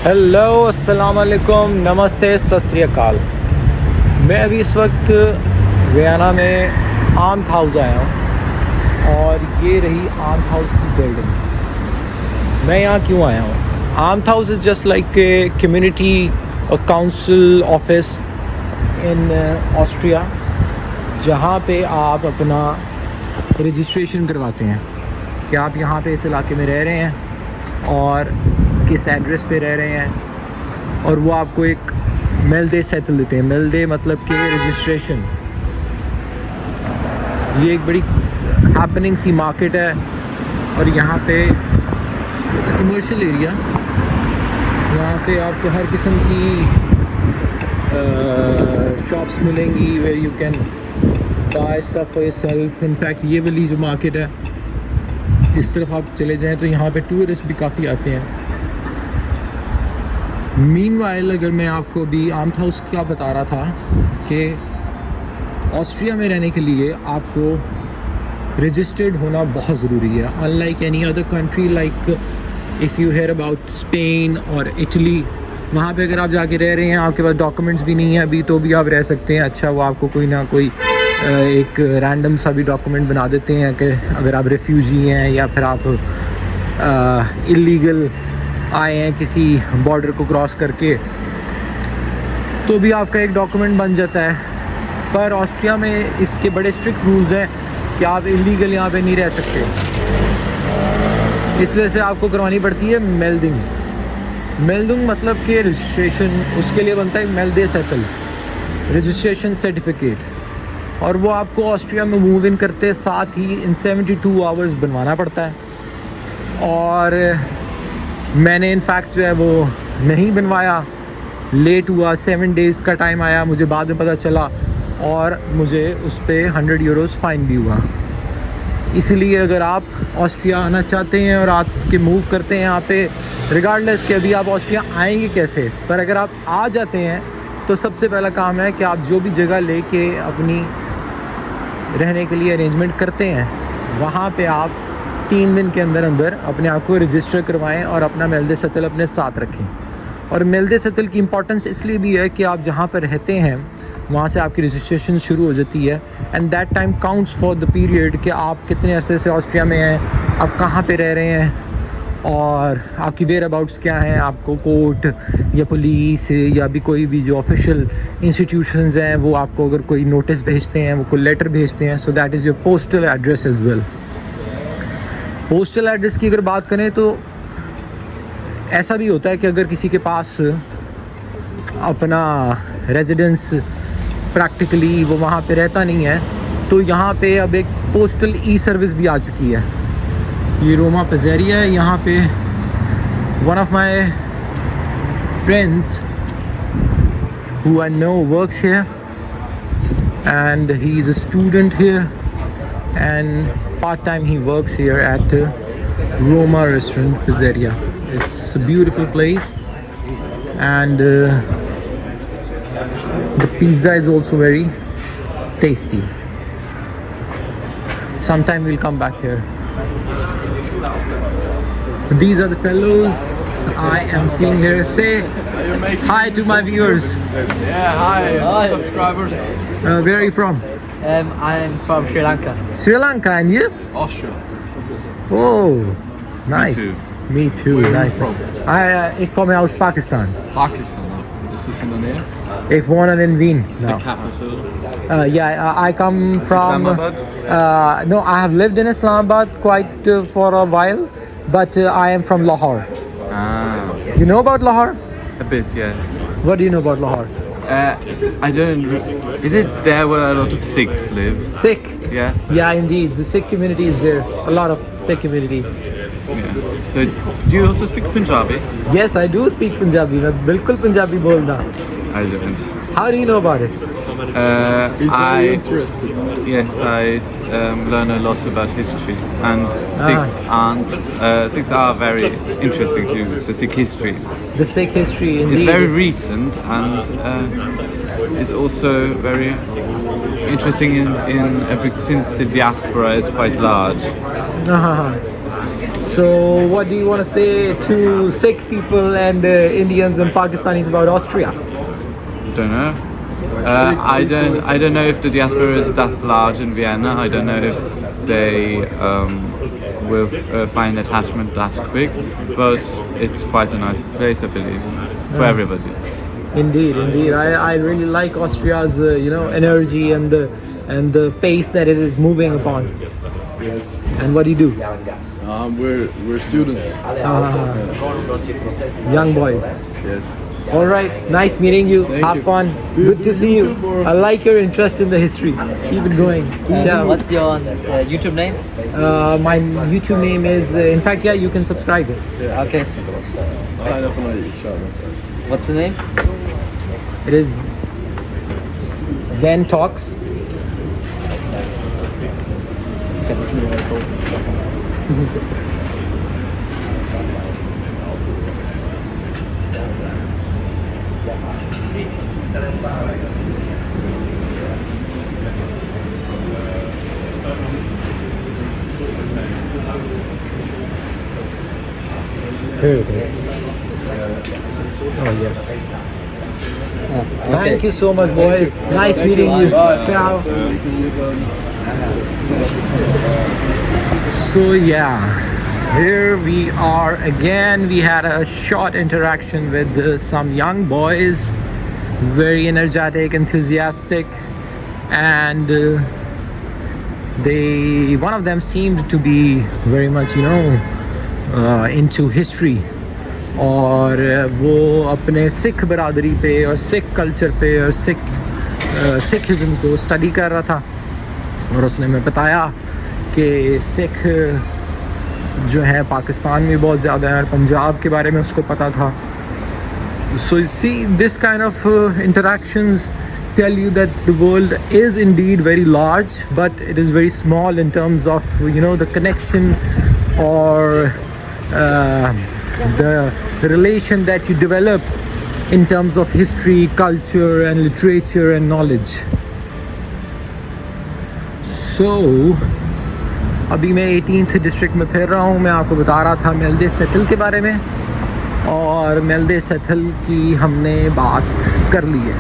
Hello अस्सलाम वालेकुम, नमस्ते, सत श्री अकाल। मैं अभी इस वक्त वियना में आर्म्ड हाउस आया हूँ और ये रही आर्म्ड हाउस की बिल्डिंग। मैं यहाँ क्यों आया हूँ? Armed house is just like a community और काउंसिल ऑफिस इन ऑस्ट्रिया, जहाँ पे आप अपना रजिस्ट्रेशन करवाते हैं कि आप यहाँ पे इस इलाके में रह रहे हैं और किस एड्रेस पे रह रहे हैं, और वो आपको एक मेल्दे सेटल देते हैं। मेल्दे मतलब कि रजिस्ट्रेशन। ये एक बड़ी हैपनिंग सी मार्केट है और यहाँ पे इट्स कमर्शियल एरिया। यहाँ पे आपको हर किस्म की शॉप्स मिलेंगी where you can buy stuff for yourself. In fact ये वाली जो मार्केट है, इस तरफ आप चले जाएं तो यहाँ पे टूरिस्ट भी काफ़ी आते हैं। मीनवाइल अगर मैं आपको भी आर्म्ड हाउस क्या बता रहा था कि ऑस्ट्रिया में रहने के लिए आपको रजिस्टर्ड होना बहुत ज़रूरी है। Unlike any other country, like if you hear about Spain और इटली, वहाँ पे अगर आप जाके रह रहे हैं, आपके पास डॉक्यूमेंट्स भी नहीं है अभी, तो भी आप रह सकते हैं। अच्छा, वो आपको कोई ना कोई एक रैंडम सा भी डॉक्यूमेंट बना देते हैं कि अगर आप रेफ्यूजी हैं या फिर आप इलीगल आए हैं किसी बॉर्डर को क्रॉस करके, तो भी आपका एक डॉक्यूमेंट बन जाता है। पर ऑस्ट्रिया में इसके बड़े स्ट्रिक्ट रूल्स हैं कि आप इलीगल यहाँ पे नहीं रह सकते। इस वजह से आपको करवानी पड़ती है मेल्डिंग। मेल्डिंग मतलब कि रजिस्ट्रेशन, उसके लिए बनता है मेल्दे सेटल रजिस्ट्रेशन सर्टिफिकेट, और वो आपको ऑस्ट्रिया में मूव इन करते साथ ही इन 72 आवर्स बनवाना पड़ता है। और मैंने इनफैक्ट जो है वो नहीं बनवाया, लेट हुआ, 7 डेज़ का टाइम आया, मुझे बाद में पता चला, और मुझे उस पर 100 यूरोज़ फ़ाइन भी हुआ। इसलिए अगर आप ऑस्ट्रिया आना चाहते हैं और आपके मूव करते हैं यहाँ पे, रिगार्डलेस कि अभी आप ऑस्ट्रिया आएंगे कैसे, पर अगर आप आ जाते हैं तो सबसे पहला काम है कि आप जो भी जगह लेके अपनी रहने के लिए अरेंजमेंट करते हैं, वहाँ पे आप 3 दिन के अंदर अंदर अपने आप को रजिस्टर करवाएं और अपना मेल्दे सेटल अपने साथ रखें। और मेल्दे सेटल की इम्पोर्टेंस इसलिए भी है कि आप जहाँ पर रहते हैं वहाँ से आपकी रजिस्ट्रेशन शुरू हो जाती है, and that time counts for the period कि आप कितने अरसे से ऑस्ट्रिया में हैं, आप कहाँ पे रह रहे हैं, और आपकी वेयर अबाउट्स क्या हैं। आपको कोर्ट या पुलिस या भी कोई भी जो ऑफिशियल इंस्टीट्यूशंस हैं, वो आपको अगर कोई नोटिस भेजते हैं, वो कोई लेटर भेजते हैं, so that is your postal address as well. Postal address की अगर बात करें तो ऐसा भी होता है कि अगर किसी के पास अपना रेजिडेंस प्रैक्टिकली वो वहाँ पे रहता नहीं है, तो यहाँ पे अब एक पोस्टल ई सर्विस भी आ चुकी है। ये रोमा पिज़्ज़ेरिया है। यहाँ पे one of my friends who I know works here and he is a student here, and part-time he works here at Roma Restaurant Pizzeria. It's a beautiful place, and the pizza is also very tasty. Sometime we'll come back here. These are the fellows I am seeing here. Say hi to my viewers. Yeah, hi. Subscribers. Where are you from? I'm from Sri Lanka. Sri Lanka, and you? Austria. Oh, nice. too. Me too. Where are you Nice. from? Ik kom uit Pakistan. Pakistan. Is this in the near? Ik woon in Wien The now. capital. I come from. Islamabad? No, I have lived in Islamabad quite for a while, but I am from Lahore. Ah, You know about Lahore? a bit, yes. What do you know about Lahore? I don't. Is it there where a lot of Sikhs live? Sikh. Yeah. Yeah, indeed. The Sikh community is there. A lot of Sikh community. Yeah. So, do you also speak Punjabi? Yes, I do speak Punjabi. मैं बिल्कुल पंजाबी बोलता हूँ. I don't. How do you know about it? Yes, I learn a lot about history, and Sikhs are very interesting to the Sikh history. The Sikh history, indeed. It's very recent, and it's also very interesting since the diaspora is quite large. So, what do you want to say to Sikh people and Indians and Pakistanis about Austria? Don't know. I don't know if the diaspora is that large in Vienna. I don't know if they will find attachment that quick, but it's quite a nice place, I believe, for everybody. Indeed, indeed. I really like Austria's energy and the pace that it is moving upon. Yes. And what do you do? We're students. Young boys. Yes. All right. Nice meeting you. Thank Have you. fun. Do you Good to do see you. YouTube or- I like your interest in the history. Keep it going. Ciao. What's your YouTube name? My YouTube name is, in fact, yeah, you can subscribe. Okay. What's the name? It is Zen Talks. Here it is. Oh yeah. Thank you so much, boys. Nice meeting you. Ciao. So yeah, here we are again. We had a short interaction with some young boys, very energetic, enthusiastic, and one of them seemed to be very much, into history. और वो अपने सिख बरादरी पे और Sikh culture पे और Sikhism को study कर रहा था, और उसने मैं बताया कि सिख जो है पाकिस्तान में बहुत ज़्यादा है और पंजाब के बारे में उसको पता था. So you see, this kind of interactions tell you that the world is indeed very large, but it is very small in terms of the connection or the relation that you develop in terms of history, culture and literature and knowledge. So अभी मैं 18th district में फिर रहा हूँ. मैं आपको बता रहा था मेल्दे सेटल के बारे में, और मेल्दे सेटल की हमने बात कर ली है.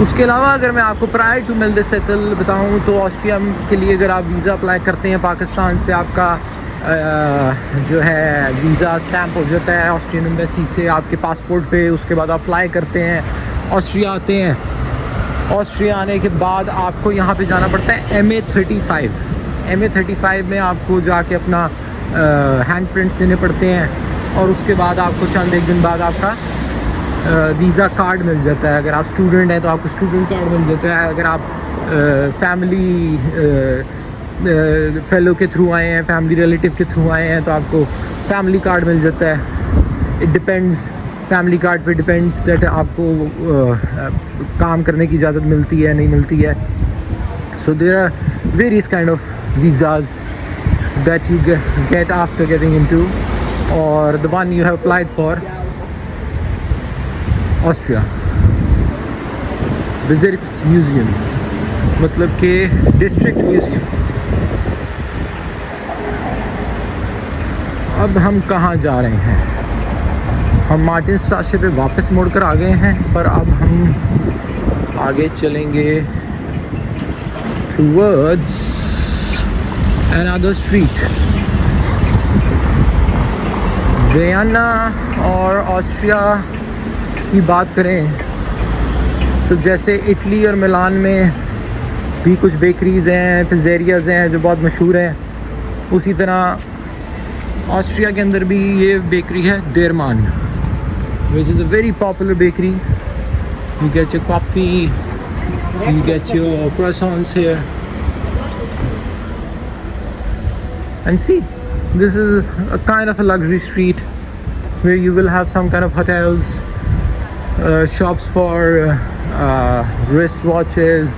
उसके अलावा अगर मैं आपको प्रायर टू मेल्दे सेटल बताऊँ तो ऑस्ट्रिया के लिए अगर आप वीज़ा अप्लाई करते हैं पाकिस्तान से, आपका जो है वीज़ा स्टैम्प हो जाता है ऑस्ट्रियन एम्बेसी से आपके पासपोर्ट पे. उसके बाद आप फ्लाई करते हैं, ऑस्ट्रिया आते हैं. ऑस्ट्रिया आने के बाद आपको यहाँ पे जाना पड़ता है MA35. MA35 में आपको जाके अपना हैंड प्रिंट्स देने पड़ते हैं, और उसके बाद आपको चंद एक दिन बाद आपका वीज़ा कार्ड मिल जाता है. अगर आप स्टूडेंट हैं तो आपको स्टूडेंट कार्ड मिल जाता है. अगर आप फैमिली फेलो के थ्रू आए हैं, फैमिली रिलेटिव के थ्रू आए हैं, तो आपको फैमिली कार्ड मिल जाता है. इट डिपेंड्स, फैमिली कार्ड पे डिपेंड्स दैट आपको काम करने की इजाज़त मिलती है नहीं मिलती है. So there are various kind of visas that you get after getting into, और the one you have applied for Austria visits museum, मतलब कि डिस्ट्रिक्ट म्यूज़ियम. अब हम कहाँ जा रहे हैं? हम मार्टिन स्ट्रासे पे वापस मुड़कर आ गए हैं, पर अब हम आगे चलेंगे टुवर्ड्स अनदर स्ट्रीट. वियना और ऑस्ट्रिया की बात करें तो जैसे इटली और मिलान में भी कुछ बेकरीज़ हैं, पिज़्ज़ेरियाज़ हैं जो बहुत मशहूर हैं, उसी तरह ऑस्ट्रिया के अंदर भी ये बेकरी है देरमान, which is a very popular bakery. You get your coffee, you get your croissants here. And see, this is a kind of a luxury street where you will have some kind of hotels, shops for wristwatches.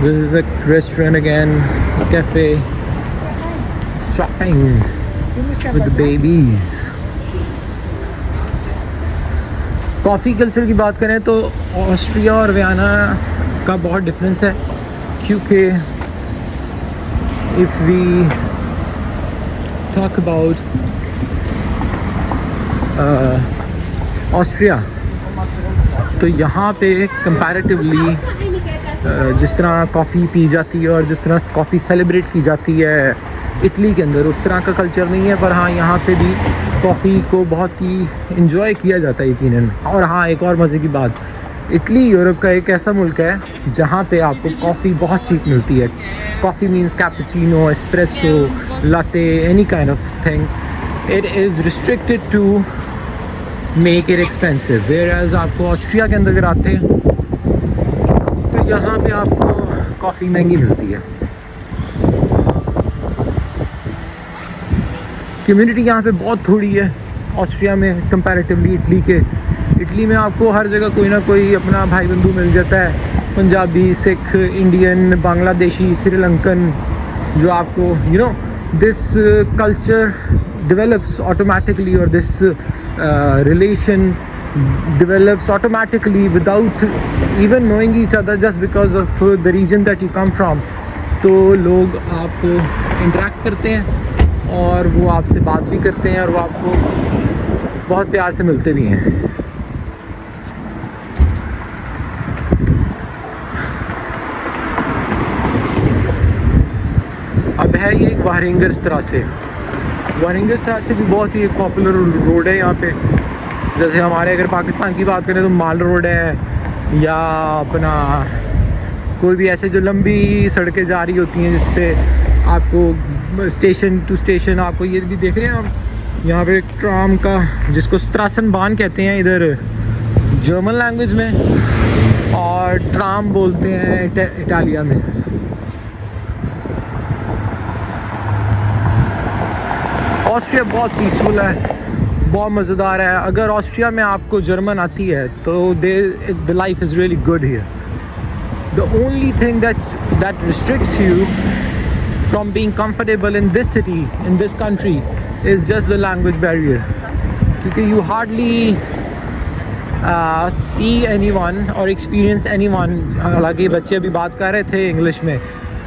This is a restaurant again, a cafe, shopping with the babies. Coffee culture की बात करें तो Austria और Vienna का बहुत difference है, क्योंकि if we talk about Austria, तो यहाँ पे कंपैरेटिवली जिस तरह कॉफ़ी पी जाती है और जिस तरह कॉफ़ी सेलिब्रेट की जाती है इटली के अंदर, उस तरह का कल्चर नहीं है। पर हाँ, यहाँ पे भी कॉफ़ी को बहुत ही इन्जॉय किया जाता है यकीनन। और हाँ, एक और मज़े की बात, इटली यूरोप का एक ऐसा मुल्क है जहाँ पे आपको कॉफ़ी बहुत चीप मिलती है। Coffee means cappuccino, espresso, latte, any kind of thing. It is restricted to make it expensive. Whereas आपको ऑस्ट्रिया के अंदर अगर आते हैं तो यहाँ पे आपको कॉफ़ी महंगी मिलती है। कम्युनिटी यहाँ पे बहुत थोड़ी है ऑस्ट्रिया में कंपैरेटिवली इटली के। इटली में आपको हर जगह कोई ना कोई अपना भाई बंधु मिल जाता है, पंजाबी, सिख, इंडियन, बांग्लादेशी, श्रीलंकन, जो आपको you know this culture develops automatically, or this relation develops automatically without even knowing each other, just because of the region that you come from. तो लोग आपको इंटरेक्ट करते हैं और वो आपसे बात भी करते हैं और वो आपको बहुत प्यार से मिलते भी हैं। अब है ये एक वारिंगर तरह से, वारिंगर से भी बहुत ही एक पॉपुलर रोड है यहाँ पे। जैसे हमारे अगर पाकिस्तान की बात करें तो माल रोड है, या अपना कोई भी ऐसे जो लंबी सड़कें जा रही होती हैं जिस पे आपको स्टेशन टू स्टेशन, आपको ये भी देख रहे हैं आप यहाँ पे ट्राम का, जिसको स्ट्रासनबाहन कहते हैं इधर जर्मन लैंग्वेज में, और ट्राम बोलते हैं इटालिया में। ऑस्ट्रिया बहुत पीसफुल है, बहुत मज़ेदार है। अगर ऑस्ट्रिया में आपको जर्मन आती है तो the life is really good here. The only thing that restricts you from being comfortable in this city, in this country, is just the language barrier, क्योंकि यू हार्डली सी एनीवन और experience anyone. हालांकि बच्चे अभी बात कर रहे थे English में,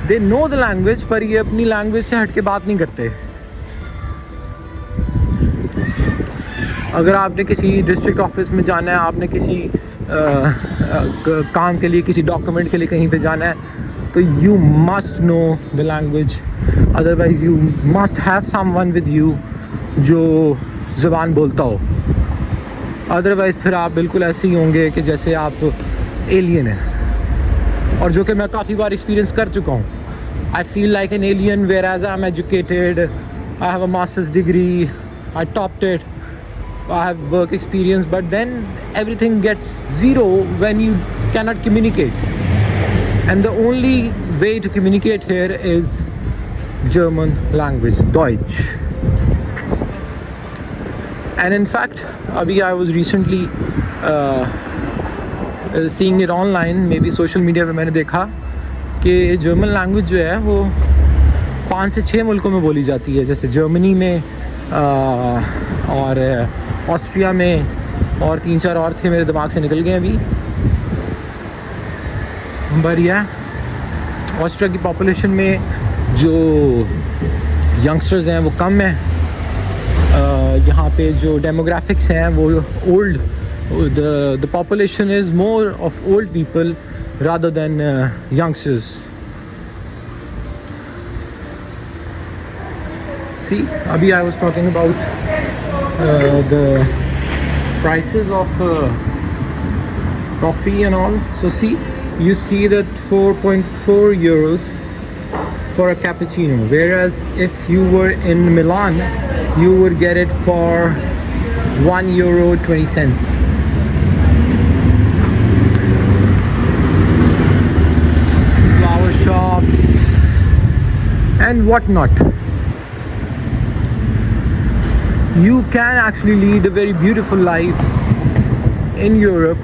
दे नो द लैंग्वेज, पर ये अपनी लैंग्वेज से हट के बात नहीं करते। अगर आपने किसी डिस्ट्रिक्ट ऑफिस में जाना है, आपने किसी काम के लिए, किसी डॉक्यूमेंट के लिए कहीं पे जाना है, तो you must know the language, otherwise you must have someone with you जो ज़बान बोलता हो। अदरवाइज़ फिर आप बिल्कुल ऐसे ही होंगे कि जैसे आप एलियन हैं, और जो कि मैं काफ़ी बार एक्सपीरियंस कर चुका हूँ। I feel like an alien whereas I am educated, I have a masters degree, I topped it, I have work experience, but then everything gets zero when you cannot communicate. And the only way to communicate here is German language, Deutsch. And in fact, abhi I was recently seeing it online, maybe social media पे मैंने देखा कि German language जो है वो 5 से 6 मुल्कों में बोली जाती है, जैसे जर्मनी में और ऑस्ट्रिया में, और 3-4 और थे, मेरे दिमाग से निकल गए अभी। बढ़िया। ऑस्ट्रिया की पॉपुलेशन में जो यंगस्टर्स हैं वो कम है। यहाँ पे जो डेमोग्राफिक्स हैं वो old, the population is more of old people rather than youngsters. See, abhi I was talking about the prices of coffee and all. So see, you see that 4.4 euros for a cappuccino, whereas if you were in Milan, you would get it for €1.20. Flower shops and whatnot. You can actually lead a very beautiful life in Europe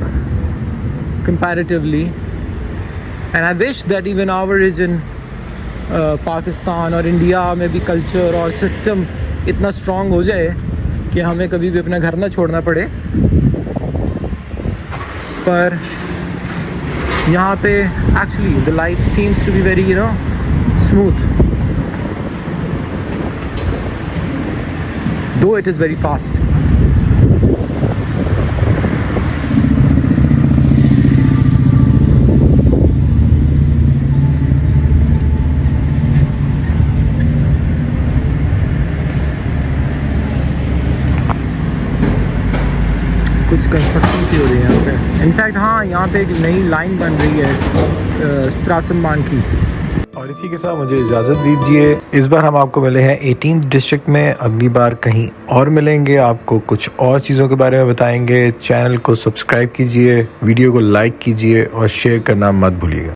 comparatively, and I wish that even our region, Pakistan और India में भी culture और system इतना strong हो जाए कि हमें कभी भी अपना घर ना छोड़ना पड़े। पर यहाँ पे actually the life seems to be very smooth. though it is very fast. कुछ कंस्ट्रक्शन सी हो रही है यहाँ पे। इनफैक्ट हाँ, यहाँ पे एक नई लाइन बन रही है स्ट्रासनबान की। और इसी के साथ मुझे इजाज़त दीजिए। इस बार हम आपको मिले हैं 18th डिस्ट्रिक्ट में, अगली बार कहीं और मिलेंगे, आपको कुछ और चीज़ों के बारे में बताएंगे। चैनल को सब्सक्राइब कीजिए, वीडियो को लाइक कीजिए और शेयर करना मत भूलिएगा।